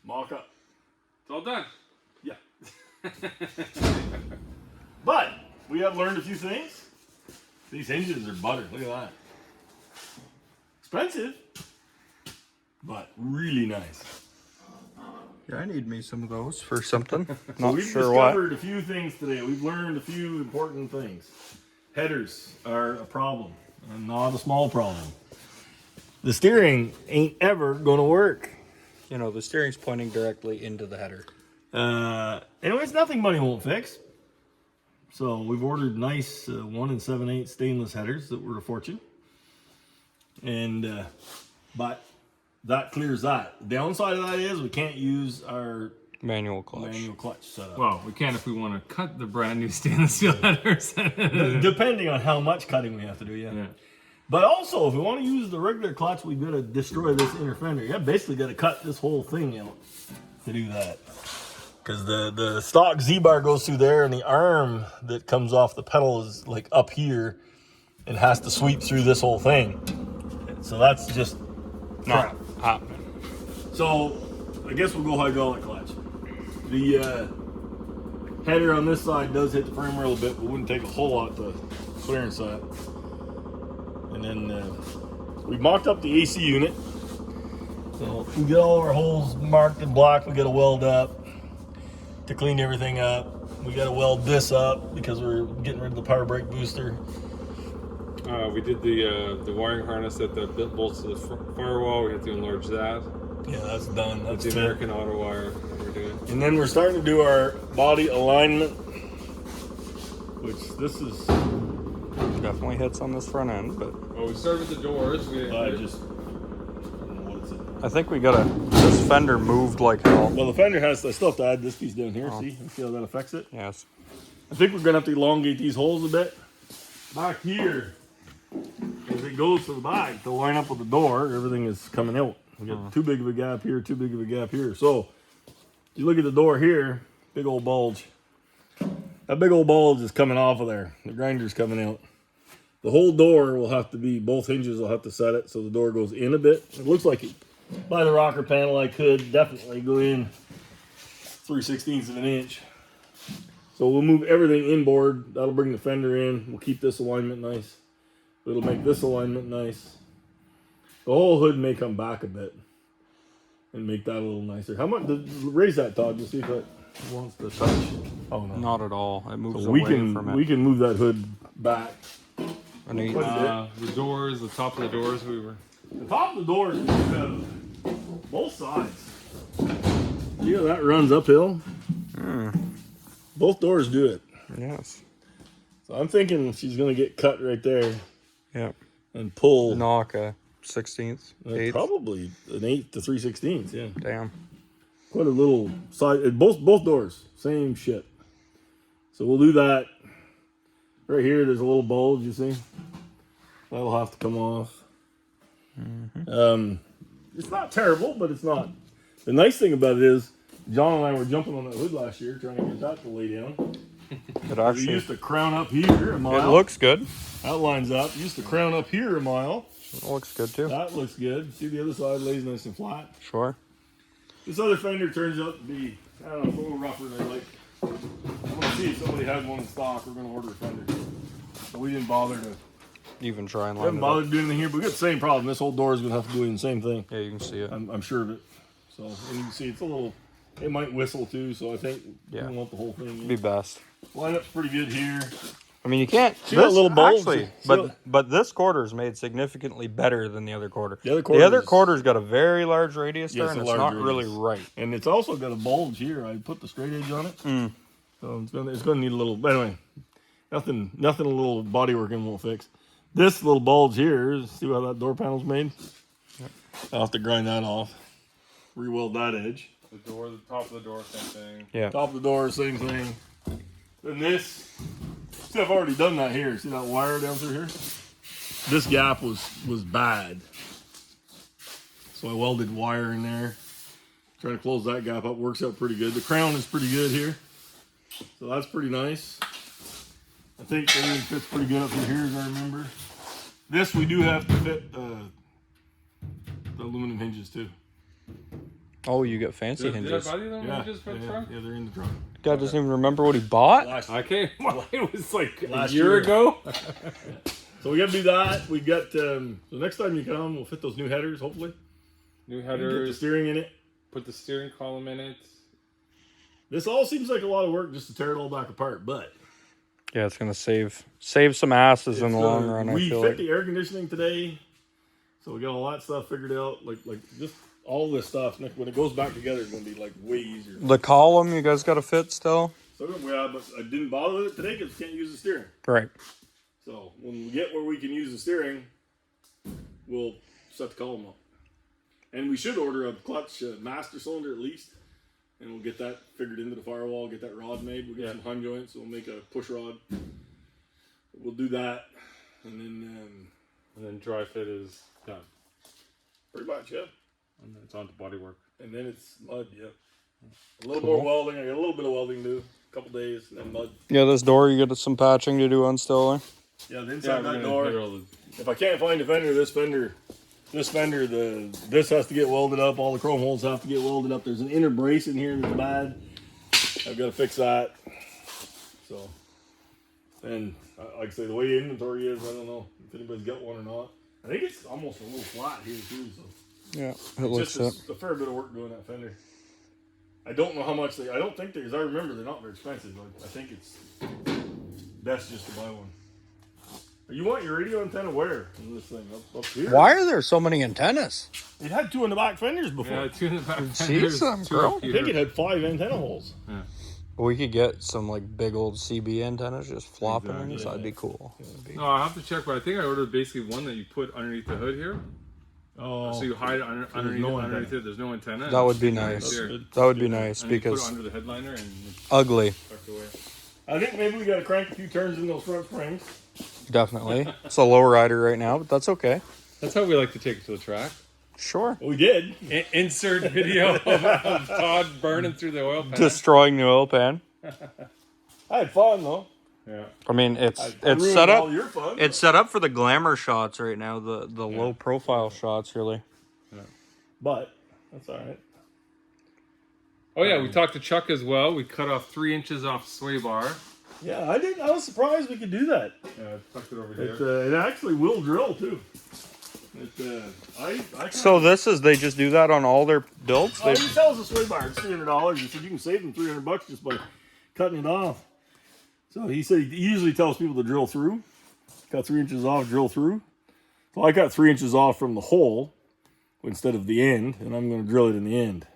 Mock up. It's all done. Yeah. But we have learned a few things. These hinges are butter. Look at that. Expensive, but really nice. Yeah, I need me some of those for something. So Not we've sure what. discovered a few things today. We've learned a few important things. Headers are a problem, and not a small problem. The steering ain't ever going to work. You know, the steering's pointing directly into the header. Anyways, nothing money won't fix. So we've ordered nice 1 7/8 stainless headers that were a fortune. And but that clears that. The downside of that is we can't use our Manual clutch. setup. Well, we can if we want to cut the brand new stainless steel headers. Depending on how much cutting we have to do, yeah. But also, if we want to use the regular clutch, we've got to destroy this inner fender. Yeah, basically got to cut this whole thing out to do that. Because the stock Z-bar goes through there, and the arm that comes off the pedal is like up here and has to sweep through this whole thing. So that's just Not happening. So I guess we'll go hydraulic clutch. The header on this side does hit the frame rail a bit, but wouldn't take a whole lot to clearance that. And then we mocked up the AC unit. So we get all our holes marked in black. We got to weld up to clean everything up. We got to weld this up because we're getting rid of the power brake booster. We did the wiring harness that bolts to the firewall. We had to enlarge that. Yeah, that's done. That's the fit. American Auto Wire that we're doing. And then we're starting to do our body alignment, which this is. Definitely hits on this front end, but Well, we started with the doors. I don't know what it's in. I think we got this fender moved like hell. Well, the fender has. I still have to add this piece down here. See how that affects it. Yes. I think we're gonna have to elongate these holes a bit. Back here, as it goes to the back to line up with the door, everything is coming out. We got too big of a gap here, too big of a gap here. So, you look at the door here, big old bulge. That big old bulge is coming off of there. The grinder's coming out. The whole door will have to be, both hinges will have to set it so the door goes in a bit. It looks like it, by the rocker panel, I could definitely go in 3/16 of an inch. So we'll move everything inboard. That'll bring the fender in. We'll keep this alignment nice. It'll make this alignment nice. The whole hood may come back a bit and make that a little nicer. How much? Raise that, Todd. Just see if it wants to touch. Oh no, Not at all. It moves so away we from it. can move that hood back. An eight. The doors, the top of the doors, The top of the doors, both sides. See how that runs uphill? Both doors do it. Yes. So I'm thinking she's gonna get cut right there Yep. and pull. Knock a 16th, 8th. Probably an 8 to 3/16. Yeah. Damn. Quite a little side. Both doors, same shit. So we'll do that. Right here, there's a little bulge. You see, that'll have to come off. It's not terrible, but it's not. The nice thing about it is, John and I were jumping on that hood last year, trying to get that to lay down. It We actually. used to crown up here a mile. It looks good. That lines up. Used to crown up here a mile. It looks good too. That looks good. See, the other side lays nice and flat. Sure. This other fender turns out to be, I don't know, it's a little rougher than I like. I want to see if somebody has one in stock. We're going to order a fender. So we didn't bother to. Even try and We line haven't it bothered up. doing anything here, but we got the same problem. This whole door is going to have to do the same thing. Yeah, you can see it. I'm sure of it. So, and you can see it's a little, it might whistle too, so I think we don't want the whole thing. Be best. Lineup's pretty good here. I mean, you can't. See that little bulge? Actually, See but this quarter is made significantly better than the other quarter. The other The quarter other's got a very large radius there, Yes, and a it's large not really radius. right. And it's also got a bulge here. I put the straight edge on it. So it's gonna need a little, but anyway, nothing a little body working won't fix. This little bulge here, see how that door panel's made? Yep. I'll have to grind that off. Re-weld that edge. the top of the door, same thing. Yeah. Top of the door, same thing. Then this, see, I've already done that here. See that wire down through here? This gap was bad. So I welded wire in there. Trying to close that gap up, works out pretty good. The crown is pretty good here. So that's pretty nice. I think everything fits pretty good up through here as I remember. This we do have to fit the aluminum hinges too. Oh, you get fancy Did I hinges. buy you them Yeah, hinges for the yeah, trunk? yeah, they're in the trunk. Guy doesn't even remember what he bought. I can't. It was like Last a year year. ago. So we got to do that. We got the next time you come, we'll fit those new headers. Hopefully, New get the headers. steering in it. Put the steering column in it. This all seems like a lot of work just to tear it all back apart, but Yeah, it's gonna save some asses in the long run. I We feel fit like. the air conditioning today, so we got all that stuff figured out. Like just all this stuff. When it goes back together, it's gonna be like way easier. The column you guys got to fit still. So yeah, but I didn't bother with it today because we can't use the steering. Right. So when we get where we can use the steering, we'll set the column up. And we should order a clutch master cylinder at least, and we'll get that figured into the firewall, get that rod made. We'll get some hun joints, we'll make a push rod. We'll do that, and then dry fit is done. pretty much, yeah. And then it's on to bodywork. And then it's mud, yeah. A little more welding. I got a little bit of welding to do, a couple days, and then mud. Yeah, this door you got some patching to do on still. Eh? Yeah, the inside that hit door. all the- If I can't find a fender, this fender, this has to get welded up. All the chrome holes have to get welded up. There's an inner brace in here that's bad. I've got to fix that. So, and like I say, the way the inventory is, I don't know if anybody's got one or not. I think it's almost a little flat here too. So Yeah, it it's looks it. just a fair bit of work doing that fender. I don't know how much I don't think because I remember they're not very expensive. Like, I think it's best just to buy one. You want your radio antenna where in this thing? Up here? Why are there so many antennas? It had two in the back fenders before. Yeah, two in the back. Jeez, There's two bro. up I think here. it had 5 antenna holes. We could get some like big old CB antennas just flopping Exactly. in. That'd be cool. No, I have to check, but I think I ordered basically one that you put underneath the hood here. Oh, So you hide it underneath, no underneath antenna. it. There's no antenna. That would be It's nice. here. That would be nice And you put it because under the headliner and it's ugly. tucked away. I think maybe we got to crank a few turns in those front springs. Definitely. It's a low rider right now, but that's okay. That's how we like to take it to the track. Sure. We did. Insert video of Todd burning through the oil pan. Destroying the oil pan. I had fun though. Yeah. I mean, it's ruined set all up. your fun. It's set up for the glamour shots right now. The low profile shots, really. but that's all right. Oh yeah, we talked to Chuck as well. We cut off 3 inches off sway bar. Yeah, I didn't. I was surprised we could do that. Yeah, tucked it over It, here. it actually will drill too. I So they just do that on all their builds. Oh, he sells a sway bar. It's $300. He said you can save them $300 just by cutting it off. So he said he usually tells people to drill through. Cut 3 inches off, drill through. So I got 3 inches off from the hole instead of the end, and I'm going to drill it in the end.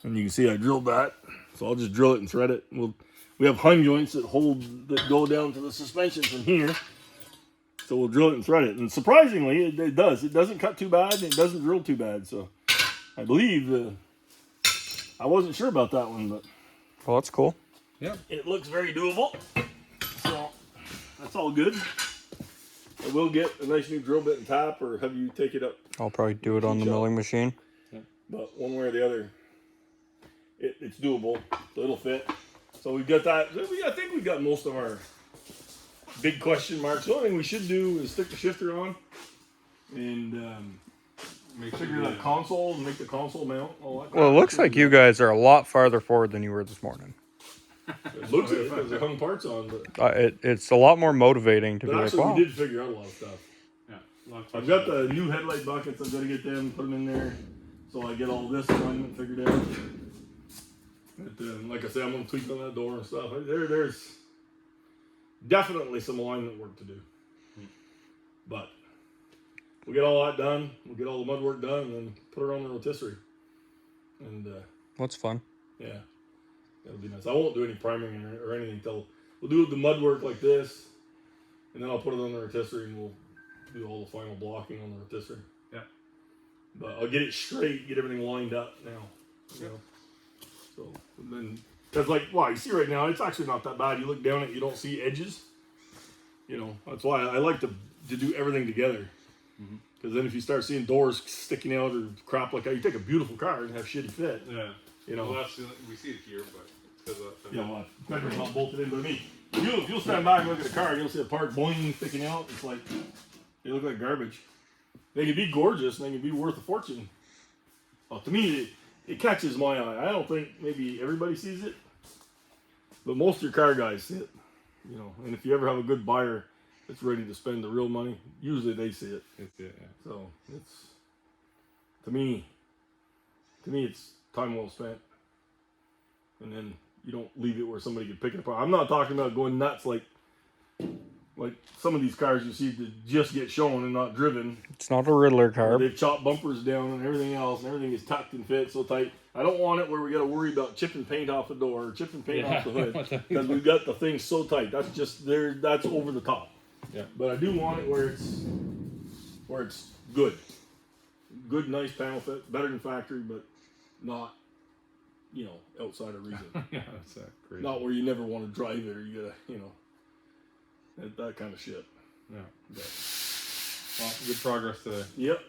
And you can see I drilled that. So I'll just drill it and thread it. We have hun joints that go down to the suspension from here. So we'll drill it and thread it. And surprisingly, it does. It doesn't cut too bad, and it doesn't drill too bad. So I believe, I wasn't sure about that one, but Well, that's cool. Yeah. it looks very doable. So that's all good. I will get a nice new drill bit and tap, or have you take it up. I'll probably do it on the milling machine. But one way or the other, it's doable. So it'll fit. So we've got that. I think we've got most of our big question marks. The only thing we should do is stick the shifter on and figure that console and make the console mount. All that Well, it looks like you guys are a lot farther forward than you were this morning. It looks like it because they hung parts on, but It's a lot more motivating to be like, actually wow. we did figure out a lot of stuff. Yeah. I've got the new headlight buckets. I've got to get them, put them in there, so I get all this alignment figured out. But, like I said, I'm going to tweak on that door and stuff. There's definitely some alignment work to do. But we'll get all that done. We'll get all the mud work done and then put her on the rotisserie. And That's fun. yeah, that'll be nice. I won't do any priming or anything till we'll do the mud work like this, and then I'll put it on the rotisserie and we'll do all the final blocking on the rotisserie. Yeah. But I'll get it straight, get everything lined up now. You know? So and then, because like, wow, you see right now, it's actually not that bad. You look down it, you don't see edges. You know, that's why I like to do everything together. Because then if you start seeing doors sticking out or crap like that, you take a beautiful car and have shitty fit. Yeah. You know. Well, actually, we see it here, but because of Yeah, well, fender's not bolted in, but I mean, if you'll stand back and look at a car, you'll see a part boing sticking out. It's like, they look like garbage. They can be gorgeous and they can be worth a fortune. Well, to me, it catches my eye. I don't think maybe everybody sees it, but most of your car guys see it. You know, and if you ever have a good buyer that's ready to spend the real money, usually they see it. It's, yeah. So it's to me, it's time well spent. And then you don't leave it where somebody can pick it apart. I'm not talking about going nuts like some of these cars you see that just get shown and not driven. It's not a Riddler car. They've chopped bumpers down and everything else, and everything is tucked and fit so tight. I don't want it where we got to worry about chipping paint off the door or chipping paint off the hood because we've got the thing so tight. That's just there. That's over the top. Yeah. But I do want it where it's good, nice panel fit, better than factory, but not, you know, outside of reason. Yeah, that's crazy. Not where you never want to drive it or you gotta, you know, that kind of shit. Yeah. But, Well, good progress today. yep.